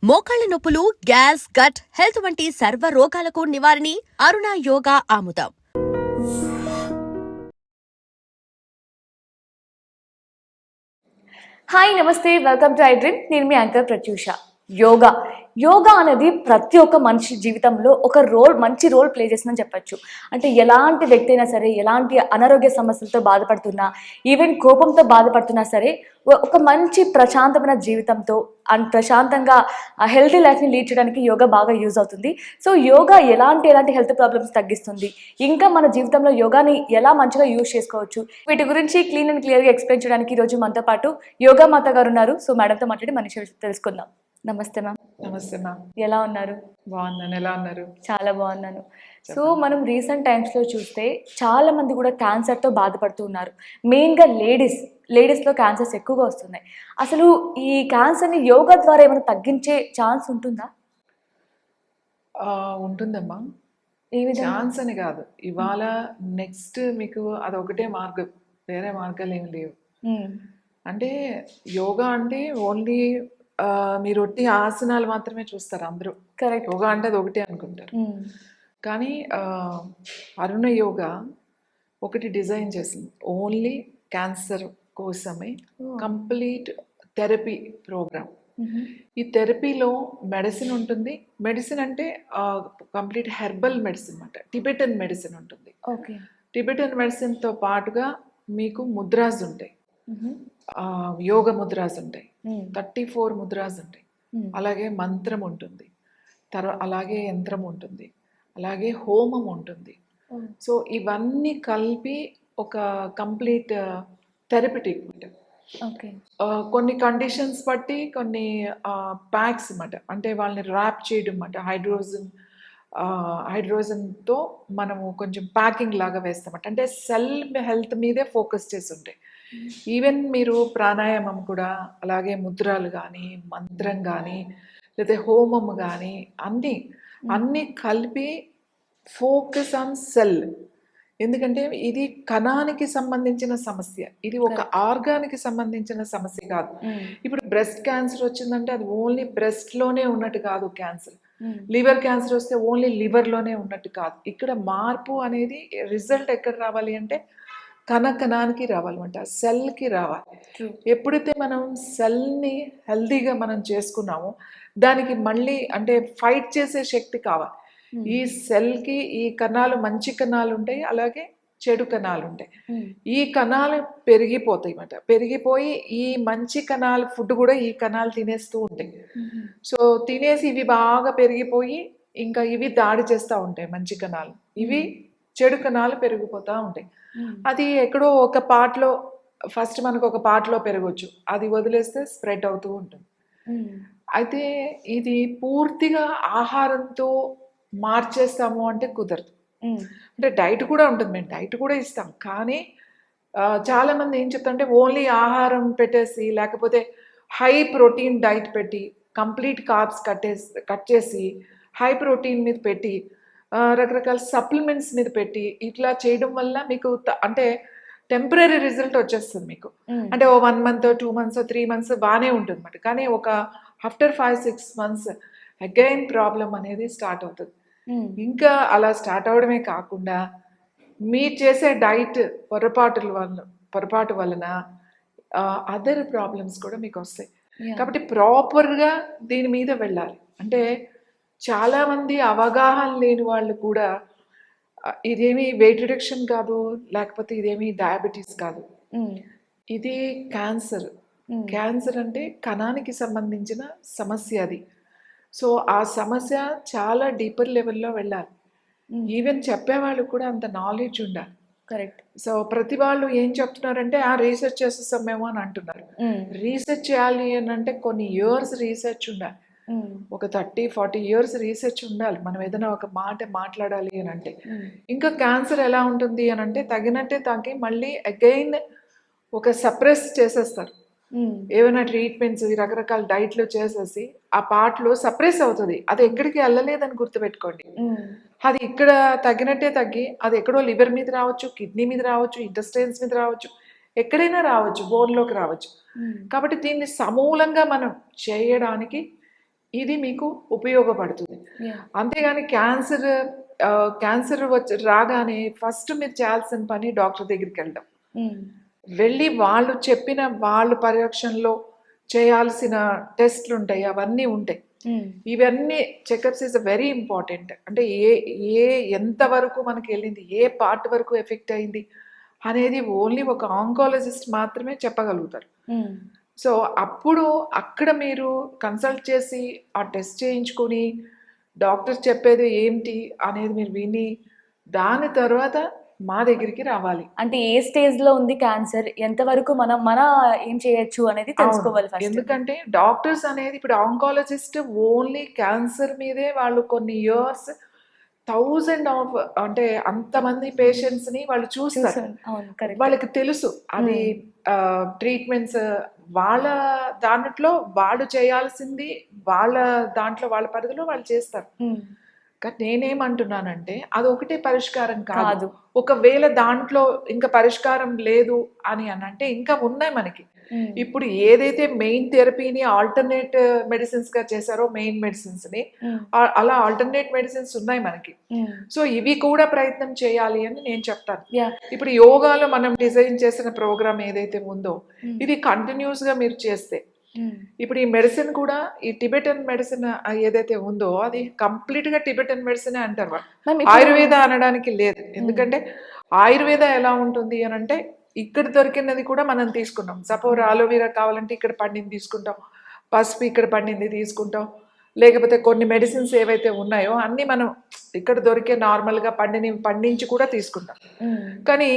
మోకాళ్ల నొప్పులు, gas, gut health వంటి సర్వ రోగాలకు నివారణి అరుణ యోగా ఆముదం. హాయ్ నమస్తే, వెల్కమ్ టు ఐ డ్రీమ్. నేను మీ యాంకర్ ప్రత్యూష. యోగా అనేది ప్రతి ఒక్క మనిషి జీవితంలో ఒక మంచి రోల్ ప్లే చేస్తుందని చెప్పచ్చు. అంటే ఎలాంటి వ్యక్తి అయినా సరే, ఎలాంటి అనారోగ్య సమస్యలతో బాధపడుతున్నా, ఈవెన్ కోపంతో బాధపడుతున్నా సరే, ఒక మంచి ప్రశాంతమైన జీవితంతో అండ్ ప్రశాంతంగా హెల్తీ లైఫ్ని లీడ్ చేయడానికి యోగా బాగా యూజ్ అవుతుంది. సో యోగా ఎలాంటి హెల్త్ ప్రాబ్లమ్స్ తగ్గిస్తుంది, ఇంకా మన జీవితంలో యోగాని ఎలా మంచిగా యూజ్ చేసుకోవచ్చు, వీటి గురించి క్లీన్ అండ్ క్లియర్గా ఎక్స్ప్లెయిన్ చేయడానికి ఈరోజు మనతో పాటు యోగా మాత గారు ఉన్నారు. సో మేడంతో మాట్లాడి మనిషి తెలుసుకుందాం. నమస్తే మ్యామ్. నమస్తే మ్యామ్. ఎలా ఉన్నారు? బాగున్నాను. ఎలా ఉన్నారు? చాలా బాగున్నాను. సో మనం రీసెంట్ టైమ్స్లో చూస్తే చాలా మంది కూడా క్యాన్సర్తో బాధపడుతూ ఉన్నారు. మెయిన్గా లేడీస్లో క్యాన్సర్స్ ఎక్కువగా వస్తున్నాయి. అసలు ఈ క్యాన్సర్ని యోగా ద్వారా ఏమైనా తగ్గించే ఛాన్స్ ఉంటుందా? ఉంటుందమ్మా. ఛాన్స్ అని కాదు, ఇవాళ నెక్స్ట్ మీకు అదొకటే మార్గం, వేరే మార్గాలు ఏమి లేవు. అంటే యోగా అంటే ఓన్లీ మీరు ఒట్టి ఆసనాలు మాత్రమే చూస్తారు అందరూ. కరెక్ట్. యోగా అంటే అది ఒకటే అనుకుంటారు. కానీ అరుణ యోగా ఒకటి డిజైన్ చేసింది ఓన్లీ క్యాన్సర్ కోసమే, కంప్లీట్ థెరపీ ప్రోగ్రామ్. ఈ థెరపీలో మెడిసిన్ ఉంటుంది. మెడిసిన్ అంటే కంప్లీట్ హెర్బల్ మెడిసిన్ అన్నమాట, టిబెటన్ మెడిసిన్ ఉంటుంది. ఓకే. టిబెటన్ మెడిసిన్తో పాటుగా మీకు ముద్రాస్ ఉంటాయి, యోగ ముద్రాస్ ఉంటాయి, 34 ముద్రాస్ ఉంటాయి. అలాగే మంత్రం ఉంటుంది, అలాగే యంత్రం ఉంటుంది, అలాగే హోమం ఉంటుంది. సో ఇవన్నీ కలిపి ఒక కంప్లీట్ థెరపిటిక్ అన్నమాట. కొన్ని కండిషన్స్ బట్టి కొన్ని ప్యాక్స్ అన్నమాట, అంటే వాళ్ళని ర్యాప్ చేయడం అన్నమాట. హైడ్రోజన్తో మనము కొంచెం ప్యాకింగ్ లాగా వేస్తామట. అంటే సెల్ హెల్త్ మీదే ఫోకస్ చేసి ఉంటాయి. ఈవెన్ మీరు ప్రాణాయామం కూడా, అలాగే ముద్రలు కానీ, మంత్రం కానీ, లేదా హోమం కానీ, అన్నీ కలిపి ఫోకస్ ఆన్ సెల్. ఎందుకంటే ఇది కణానికి సంబంధించిన సమస్య, ఇది ఒక ఆర్గానికి సంబంధించిన సమస్య కాదు. ఇప్పుడు బ్రెస్ట్ క్యాన్సర్ వచ్చిందంటే అది ఓన్లీ బ్రెస్ట్లోనే ఉన్నట్టు కాదు క్యాన్సర్. లివర్ క్యాన్సర్ వస్తే ఓన్లీ లివర్లోనే ఉన్నట్టు కాదు. ఇక్కడ మార్పు అనేది రిజల్ట్ ఎక్కడ రావాలి అంటే కణానికి రావాలన్నమాట, సెల్కి రావాలి. ఎప్పుడైతే మనం సెల్ని హెల్దీగా మనం చేసుకున్నామో దానికి మళ్ళీ అంటే ఫైట్ చేసే శక్తి కావాలి. ఈ సెల్కి ఈ కణాలు, మంచి కణాలు ఉంటాయి, అలాగే చెడు కణాలు ఉంటాయి. ఈ కణాలు పెరిగిపోతాయి అన్నమాట. పెరిగిపోయి ఈ మంచి కణాలు ఫుడ్ కూడా ఈ కణాలు తినేస్తూ ఉంటాయి. సో తినేసి ఇవి బాగా పెరిగిపోయి ఇంకా ఇవి దాడి చేస్తూ ఉంటాయి మంచి కణాలు, ఇవి చెడు కణాలు పెరిగిపోతూ ఉంటాయి. అది ఎక్కడో ఒక పార్ట్లో, ఫస్ట్ మనకు ఒక పార్ట్లో పెరగవచ్చు, అది వదిలేస్తే స్ప్రెడ్ అవుతూ ఉంటుంది. అయితే ఇది పూర్తిగా ఆహారంతో మార్చేస్తాము అంటే కుదరదు. అంటే డైట్ కూడా ఉంటుంది, మేము డైట్ కూడా ఇస్తాం. కానీ చాలామంది ఏం చెప్తారంటే ఓన్లీ ఆహారం పెట్టేసి, లేకపోతే హై ప్రోటీన్ డైట్ పెట్టి, కంప్లీట్ కార్బ్స్ కట్ చేసి హై ప్రోటీన్ మీద పెట్టి, రకరకాల సప్లిమెంట్స్ మీద పెట్టి ఇట్లా చేయడం వల్ల మీకు అంటే టెంపరీ రిజల్ట్ వచ్చేస్తుంది మీకు. అంటే 1 month 2 months 3 months బాగానే ఉంటుంది అన్నమాట. కానీ ఒక ఆఫ్టర్ 5-6 months అగైన్ ప్రాబ్లం అనేది స్టార్ట్ అవుతుంది. ఇంకా అలా స్టార్ట్ అవడమే కాకుండా మీరు చేసే డైట్ పొరపాటు వలన అదర్ ప్రాబ్లమ్స్ కూడా మీకు వస్తాయి. కాబట్టి ప్రాపర్గా దీని మీద వెళ్ళాలి. అంటే చాలామంది అవగాహన లేని వాళ్ళు కూడా ఇదేమి వెయిట్ రిడక్షన్ కాదు, లేకపోతే ఇదేమి డయాబెటీస్ కాదు, ఇది క్యాన్సర్ అంటే కణానికి సంబంధించిన సమస్య అది. సో ఆ సమస్య చాలా డీపర్ లెవెల్లో వెళ్ళాలి. ఈవెన్ చెప్పేవాళ్ళు కూడా అంత నాలెడ్జ్ ఉండాలి. కరెక్ట్. సో ప్రతి వాళ్ళు ఏం చెప్తున్నారంటే రీసెర్చ్ చేసేస్తామేమో అని అంటున్నారు. రీసెర్చ్ చేయాలి అని అంటే కొన్ని ఇయర్స్ రీసెర్చ్ ఉండాలి, ఒక 30-40 years రీసెర్చ్ ఉండాలి మనం ఏదైనా ఒక మాట మాట్లాడాలి అని అంటే. ఇంకా క్యాన్సర్ ఎలా ఉంటుంది అని అంటే తగ్గినట్టే తగ్గి మళ్ళీ అగైన్ ఒక సప్రెస్ చేసేస్తారు. ఏమైనా ట్రీట్మెంట్స్ రకరకాల డైట్లు చేసేసి ఆ పార్ట్లో సప్రెస్ అవుతుంది. అది ఎక్కడికి వెళ్ళలేదని గుర్తుపెట్టుకోండి. అది ఇక్కడ తగ్గినట్టే తగ్గి అది ఎక్కడో లివర్ మీద రావచ్చు, కిడ్నీ మీద రావచ్చు, ఇంటెస్టైన్స్ మీద రావచ్చు, ఎక్కడైనా రావచ్చు, బోన్లోకి రావచ్చు. కాబట్టి దీన్ని సమూలంగా మనం చేయడానికి ఇది మీకు ఉపయోగపడుతుంది. అంతేగాని క్యాన్సర్ వచ్చి రాగానే ఫస్ట్ మీరు చేయాల్సిన పని డాక్టర్ దగ్గరికి వెళ్ళడం, వెళ్ళి వాళ్ళు చెప్పిన వాళ్ళ పరీక్షల్లో చేయాల్సిన టెస్ట్లు ఉంటాయి, అవన్నీ ఉంటాయి. ఇవన్నీ చెకప్స్ ఇస్ వెరీ ఇంపార్టెంట్. అంటే ఎంత వరకు మనకి వెళ్ళింది, ఏ పార్ట్ వరకు ఎఫెక్ట్ అయింది అనేది ఓన్లీ ఒక ఆంకాలజిస్ట్ మాత్రమే చెప్పగలుగుతారు. సో అప్పుడు అక్కడ మీరు కన్సల్ట్ చేసి ఆ టెస్ట్ చేయించుకొని డాక్టర్ చెప్పేది ఏంటి అనేది మీరు విని దాని తర్వాత మా దగ్గరికి రావాలి. అంటే ఏ స్టేజ్ లో ఉంది క్యాన్సర్, ఎంతవరకు మన ఏం చేయొచ్చు అనేది తెలుసుకోవాలి ఫస్ట్. ఎందుకంటే డాక్టర్స్ అనేది ఇప్పుడు ఆంకాలజిస్ట్ ఓన్లీ క్యాన్సర్ మీదే వాళ్ళు కొన్ని ఇయర్స్ 1000 ఆఫ్ అంటే అంతమంది పేషెంట్స్ ని వాళ్ళు చూస్తారు. వాళ్ళకి తెలుసు అది ట్రీట్మెంట్స్ వాళ్ళ దాంట్లో వాళ్ళు చేయాల్సింది వాళ్ళ దాంట్లో వాళ్ళ పరిధిలో వాళ్ళు చేస్తారు. కానీ నేనేమంటున్నానంటే అది ఒకటే పరిష్కారం కాదు. ఒకవేళ దాంట్లో ఇంకా పరిష్కారం లేదు అని అంటే ఇంకా ఉన్నాయి మనకి. ఇప్పుడు ఏదైతే మెయిన్ థెరపీని ఆల్టర్నేట్ మెడిసిన్స్ గా చేశారో మెయిన్ మెడిసిన్స్ ని, అలా ఆల్టర్నేట్ మెడిసిన్స్ ఉన్నాయి మనకి. సో ఇవి కూడా ప్రయత్నం చేయాలి అని నేను చెప్తాను. ఇప్పుడు యోగాలో మనం డిజైన్ చేసిన ప్రోగ్రామ్ ఏదైతే ఉందో ఇది కంటిన్యూస్ గా మీరు చేస్తే, ఇప్పుడు ఈ మెడిసిన్ కూడా ఈ టిబెటన్ మెడిసిన్ ఏదైతే ఉందో అది కంప్లీట్ గా టిబెటన్ మెడిసిన్ అంటారు. ఆయుర్వేద అనడానికి లేదు. ఎందుకంటే ఆయుర్వేద ఎలా ఉంటుంది అని అంటే ఇక్కడ దొరికినది కూడా మనం తీసుకుంటాం. సపోజ్ ఆలోవెరా కావాలంటే ఇక్కడ పండింది తీసుకుంటాం, పసుపు ఇక్కడ పండింది తీసుకుంటాం, లేకపోతే కొన్ని మెడిసిన్స్ ఏవైతే ఉన్నాయో అన్నీ మనం ఇక్కడ దొరికే నార్మల్గా పండించి కూడా తీసుకుంటాం. కానీ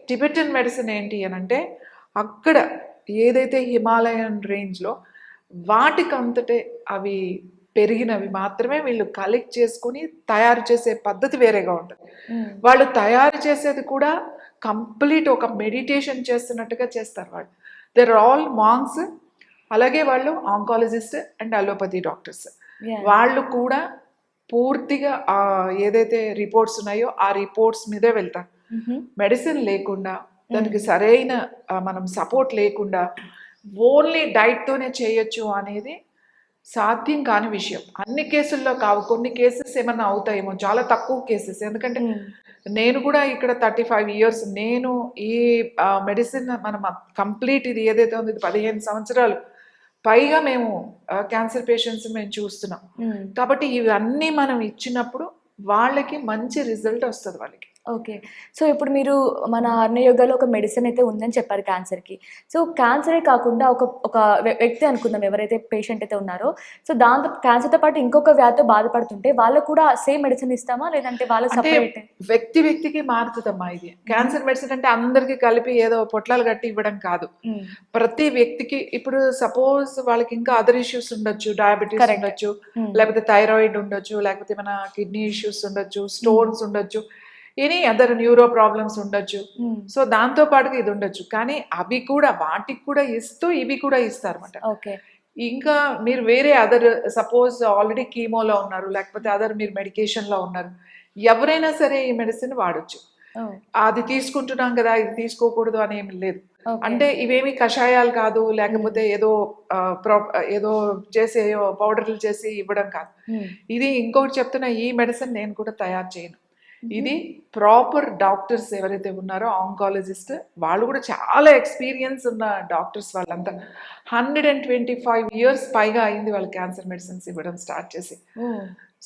టిబెటన్ మెడిసిన్ ఏంటి అని అంటే అక్కడ ఏదైతే హిమాలయన్ రేంజ్లో వాటికంతటే అవి పెరిగినవి మాత్రమే వీళ్ళు కలెక్ట్ చేసుకుని తయారు చేసే పద్ధతి వేరేగా ఉంటుంది. వాళ్ళు తయారు చేసేది కూడా కంప్లీట్ ఒక మెడిటేషన్ చేస్తున్నట్టుగా చేస్తారు వాళ్ళు. There are all monks. అలాగే వాళ్ళు ఆంకాలజిస్ట్ అండ్ అలోపతి డాక్టర్స్. వాళ్ళు కూడా పూర్తిగా ఏదైతే రిపోర్ట్స్ ఉన్నాయో ఆ రిపోర్ట్స్ మీదే వెళ్తారు. మెడిసిన్ లేకుండా దానికి సరైన మనం సపోర్ట్ లేకుండా ఓన్లీ డైట్తోనే చేయొచ్చు అనేది సాధ్యం కాని విషయం. అన్ని కేసుల్లో కావు, కొన్ని కేసెస్ ఏమన్నా అవుతాయేమో, చాలా తక్కువ కేసెస్. ఎందుకంటే నేను కూడా ఇక్కడ 35 years నేను ఈ మెడిసిన్ మనం కంప్లీట్ ఇది ఏదైతే ఉంది 15 సంవత్సరాలు పైగా మేము క్యాన్సర్ పేషెంట్స్ మేము చూస్తున్నాం. కాబట్టి ఇవన్నీ మనం ఇచ్చినప్పుడు వాళ్ళకి మంచి రిజల్ట్ వస్తుంది వాళ్ళకి. ఓకే. సో ఇప్పుడు మీరు మన అర్ణయోగాలో ఒక మెడిసిన్ అయితే ఉందని చెప్పారు క్యాన్సర్కి. సో క్యాన్సరే కాకుండా ఒక వ్యక్తి అనుకుందాం, ఎవరైతే పేషెంట్ అయితే ఉన్నారో, సో దాంతో క్యాన్సర్తో పాటు ఇంకొక వ్యాధితో బాధపడుతుంటే వాళ్ళకు కూడా సేమ్ మెడిసిన్ ఇస్తామా, లేదంటే వాళ్ళ సపరేట్? వ్యక్తికి మారుతుందమ్మా ఇది. క్యాన్సర్ మెడిసిన్ అంటే అందరికి కలిపి ఏదో పొట్లాలు కట్టి ఇవ్వడం కాదు. ప్రతి వ్యక్తికి ఇప్పుడు సపోజ్ వాళ్ళకి ఇంకా అదర్ ఇష్యూస్ ఉండొచ్చు, డయాబెటీస్ ఉండొచ్చు, లేకపోతే థైరాయిడ్ ఉండొచ్చు, లేకపోతే మన కిడ్నీ ఇష్యూస్ ఉండొచ్చు, స్టోన్స్ ఉండొచ్చు, ఎనీ అదర్ న్యూరో ప్రాబ్లమ్స్ ఉండొచ్చు. సో దాంతో పాటుగా ఇది ఉండొచ్చు. కానీ అవి కూడా వాటికి కూడా ఇస్తూ ఇవి కూడా ఇస్తారు అన్నమాట. ఇంకా మీరు వేరే అదర్ సపోజ్ ఆల్రెడీ కీమోలో ఉన్నారు, లేకపోతే అదర్ మీరు మెడికేషన్లో ఉన్నారు, ఎవరైనా సరే ఈ మెడిసిన్ వాడచ్చు. అది తీసుకుంటున్నాం కదా ఇది తీసుకోకూడదు అని ఏమి లేదు. అంటే ఇవేమి కషాయాలు కాదు, లేకపోతే ఏదో చేసి పౌడర్లు చేసి ఇవ్వడం కాదు. ఇది ఇంకొకటి చెప్తున్నా, ఈ మెడిసిన్ నేను కూడా తయారు చేయను. ఇది ప్రాపర్ డాక్టర్స్ ఎవరైతే ఉన్నారో ఆంకాలజిస్ట్, వాళ్ళు కూడా చాలా ఎక్స్పీరియన్స్ ఉన్న డాక్టర్స్. వాళ్ళంతా 125 years పైగా అయింది వాళ్ళు క్యాన్సర్ మెడిసిన్స్ ఇవ్వడం స్టార్ట్ చేసి.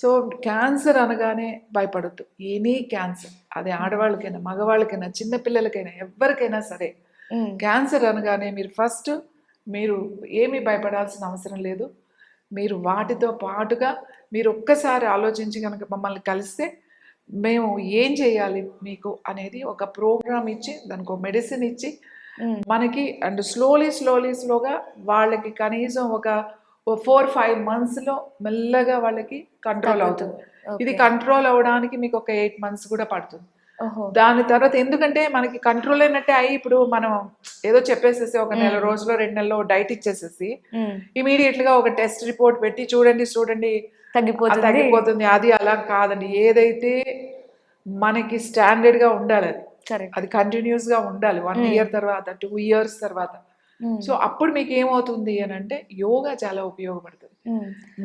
సో క్యాన్సర్ అనగానే భయపడద్దు. ఎనీ క్యాన్సర్, అది ఆడవాళ్ళకైనా మగవాళ్ళకైనా చిన్నపిల్లలకైనా ఎవరికైనా సరే, క్యాన్సర్ అనగానే మీరు ఫస్ట్ మీరు ఏమీ భయపడాల్సిన అవసరం లేదు. మీరు వాటితో పాటుగా మీరు ఒక్కసారి ఆలోచించి కనుక మమ్మల్ని కలిస్తే మేము ఏం చేయాలి మీకు అనేది ఒక ప్రోగ్రామ్ ఇచ్చి దానికి ఒక మెడిసిన్ ఇచ్చి మనకి అండ్ స్లోగా వాళ్ళకి కనీసం ఒక 4-5 months మెల్లగా వాళ్ళకి కంట్రోల్ అవుతుంది. ఇది కంట్రోల్ అవ్వడానికి మీకు ఒక 8 months కూడా పడుతుంది. దాని తర్వాత ఎందుకంటే మనకి కంట్రోల్ అయినట్టే అయ్యి ఇప్పుడు మనం ఏదో చెప్పేసేసి ఒక 1 నెల రోజులో 2 నెలలో డైట్ ఇచ్చేసేసి ఇమీడియట్ గా ఒక టెస్ట్ రిపోర్ట్ పెట్టి చూడండి తగ్గిపోతుంది, అది అలా కాదండి. ఏదైతే మనకి స్టాండర్డ్ గా ఉండాలి అది కంటిన్యూస్ గా ఉండాలి. 1 year తర్వాత 2 years తర్వాత సో అప్పుడు మీకు ఏమవుతుంది అని అంటే యోగా చాలా ఉపయోగపడుతుంది.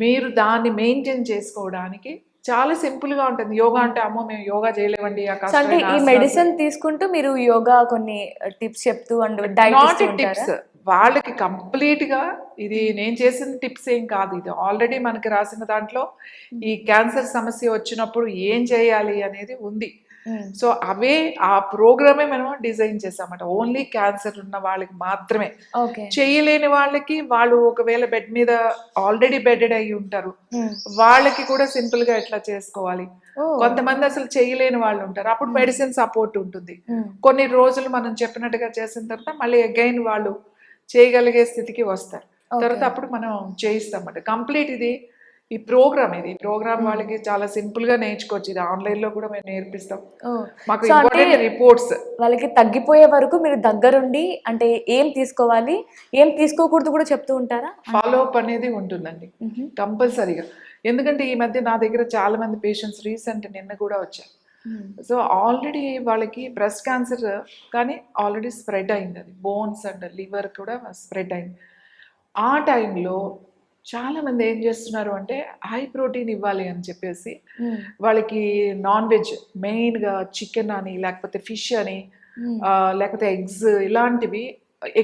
మీరు దాన్ని మెయింటైన్ చేసుకోవడానికి చాలా సింపుల్ గా ఉంటుంది. యోగా అంటే అమ్మో మేము యోగా చేయలేమండి ఆ సో అంటే కష్టమైన ఈ ఆసనాలు. మెడిసిన్ తీసుకుంటూ మీరు యోగా కొన్ని టిప్స్ చెప్తూ అండ్ డైట్ నాట్ టిప్స్, వాళ్ళకి కంప్లీట్ గా ఇది నేను చేసిన టిప్స్ ఏం కాదు, ఇది ఆల్రెడీ మనకి రాసిన దాంట్లో ఈ క్యాన్సర్ సమస్య వచ్చినప్పుడు ఏం చేయాలి అనేది ఉంది. సో అవే ఆ ప్రోగ్రామే మనం డిజైన్ చేసామట. ఓన్లీ క్యాన్సర్ ఉన్న వాళ్ళకి మాత్రమే, ఓకే. చేయలేని వాళ్ళకి, వాళ్ళు ఒకవేళ బెడ్ మీద ఆల్రెడీ బెడెడ్ అయ్యి ఉంటారు, వాళ్ళకి కూడా సింపుల్ గా ఎట్లా చేసుకోవాలి. కొంతమంది అసలు చేయలేని వాళ్ళు ఉంటారు, అప్పుడు మెడిసిన్ సపోర్ట్ ఉంటుంది. కొన్ని రోజులు మనం చెప్పినట్టుగా చేసిన తర్వాత మళ్ళీ అగైన్ వాళ్ళు చేయగలిగే స్థితికి వస్తారు. తర్వాత అప్పుడు మనం చేయిస్తామట. కంప్లీట్ ఇది ఈ ప్రోగ్రామ్ వాళ్ళకి చాలా సింపుల్ గా నేర్చుకోవచ్చు. ఇది ఆన్లైన్ లో కూడా మేము నేర్పిస్తాం. మాకు సో అంటే ఇంపార్టెంట్ రిపోర్ట్స్ వాళ్ళకి తగ్గిపోయే వరకు మీరు దగ్గరుండి అంటే ఏం తీసుకోవాలి ఏం తీసుకోకూడదు కూడా చెప్తూ ఉంటారా? ఫాలో అప్ అనేది ఉంటుందండి కంపల్సరీగా. ఎందుకంటే ఈ మధ్య నా దగ్గర చాలా మంది పేషెంట్స్ రీసెంట్ నిన్న కూడా వచ్చారు. సో ఆల్రెడీ వాళ్ళకి బ్రెస్ట్ క్యాన్సర్ కానీ ఆల్రెడీ స్ప్రెడ్ అయింది, అది బోన్స్ అండ్ లివర్ కూడా స్ప్రెడ్ అయింది. ఆ టైంలో చాలా మంది ఏం చేస్తున్నారు అంటే హై ప్రోటీన్ ఇవ్వాలి అని చెప్పేసి వాళ్ళకి నాన్ వెజ్ మెయిన్గా చికెన్ అని లేకపోతే ఫిష్ అని లేకపోతే ఎగ్స్ ఇలాంటివి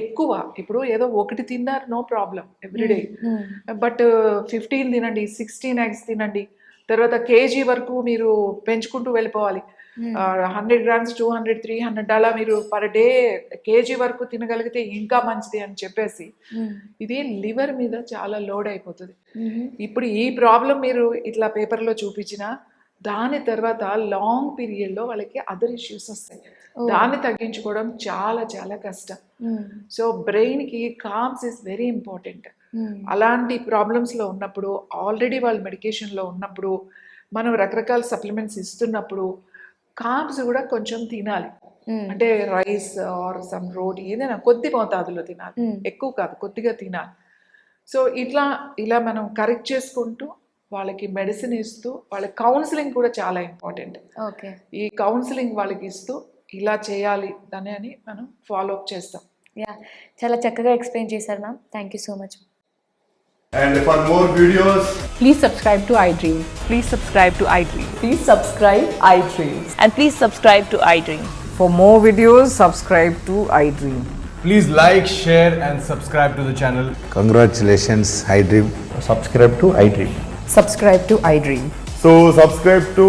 ఎక్కువ. ఇప్పుడు ఏదో ఒకటి తిన్నారు నో ప్రాబ్లం ఎవ్రీడే, బట్ 15 తినండి, 16 ఎగ్స్ తినండి, తర్వాత కేజీ వరకు మీరు పెంచుకుంటూ వెళ్ళిపోవాలి. 100 grams 200 300 అలా మీరు పర్ డే కేజీ వరకు తినగలిగితే ఇంకా మంచిది అని చెప్పేసి ఇది లివర్ మీద చాలా లోడ్ అయిపోతుంది. ఇప్పుడు ఈ ప్రాబ్లం మీరు ఇట్లా పేపర్లో చూపించిన దాని తర్వాత లాంగ్ పీరియడ్లో వాళ్ళకి అదర్ ఇష్యూస్ వస్తాయి. దాన్ని తగ్గించుకోవడం చాలా చాలా కష్టం. సో బ్రెయిన్కి కామ్స్ ఇస్ వెరీ ఇంపార్టెంట్. అలాంటి ప్రాబ్లమ్స్లో ఉన్నప్పుడు, ఆల్రెడీ వాళ్ళు మెడికేషన్లో ఉన్నప్పుడు, మనం రకరకాల సప్లిమెంట్స్ ఇస్తున్నప్పుడు కామ్స్ కూడా కొంచెం తినాలి. అంటే రైస్ ఆర్ సమ్ రోటీ ఏదైనా కొద్ది మోతాదులో తినాలి, ఎక్కువ కాదు, కొద్దిగా తినాలి. సో ఇలా మనం కరెక్ట్ చేసుకుంటూ వాళ్ళకి మెడిసిన్ ఇస్తూ, వాళ్ళకి కౌన్సిలింగ్ కూడా చాలా ఇంపార్టెంట్. ఓకే. ఈ కౌన్సిలింగ్ వాళ్ళకి ఇస్తూ ఇలా చేయాలి అని మనం ఫాలో అప్ చేస్తాం. యా, చాలా చక్కగా ఎక్స్ప్లెయిన్ చేశారు ma'am. Thank you so much. And for more videos, Please subscribe to iDream. Please subscribe to iDream. Please subscribe iDream. And please subscribe to iDream. For more videos, subscribe to iDream. please like, share and subscribe to the channel. Congratulations, iDream. subscribe to iDream. Subscribe to iDream. So subscribe to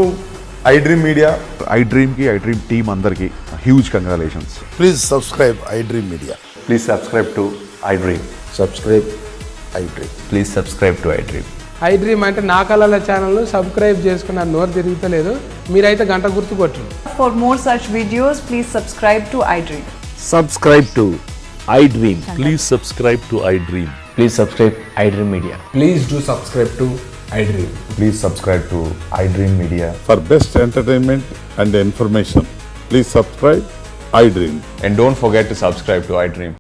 iDream Media. iDream ki iDream team అందరికి huge congratulations. Please subscribe iDream Media. Please subscribe to iDream. Subscribe iDream. Please subscribe to iDream. iDream అంటే నా కళల ఛానల్ను subscribe చేసుకున్న నోరు తిరుగుతలేదు, మీరైతే గంట గుర్తు కొట్టండి. For more such videos, please subscribe to iDream. Subscribe to iDream. Please subscribe to iDream. Please subscribe iDream Media. Please do subscribe to iDream. Please subscribe to iDream Media. For best entertainment and information, please subscribe iDream. And don't forget to subscribe to iDream.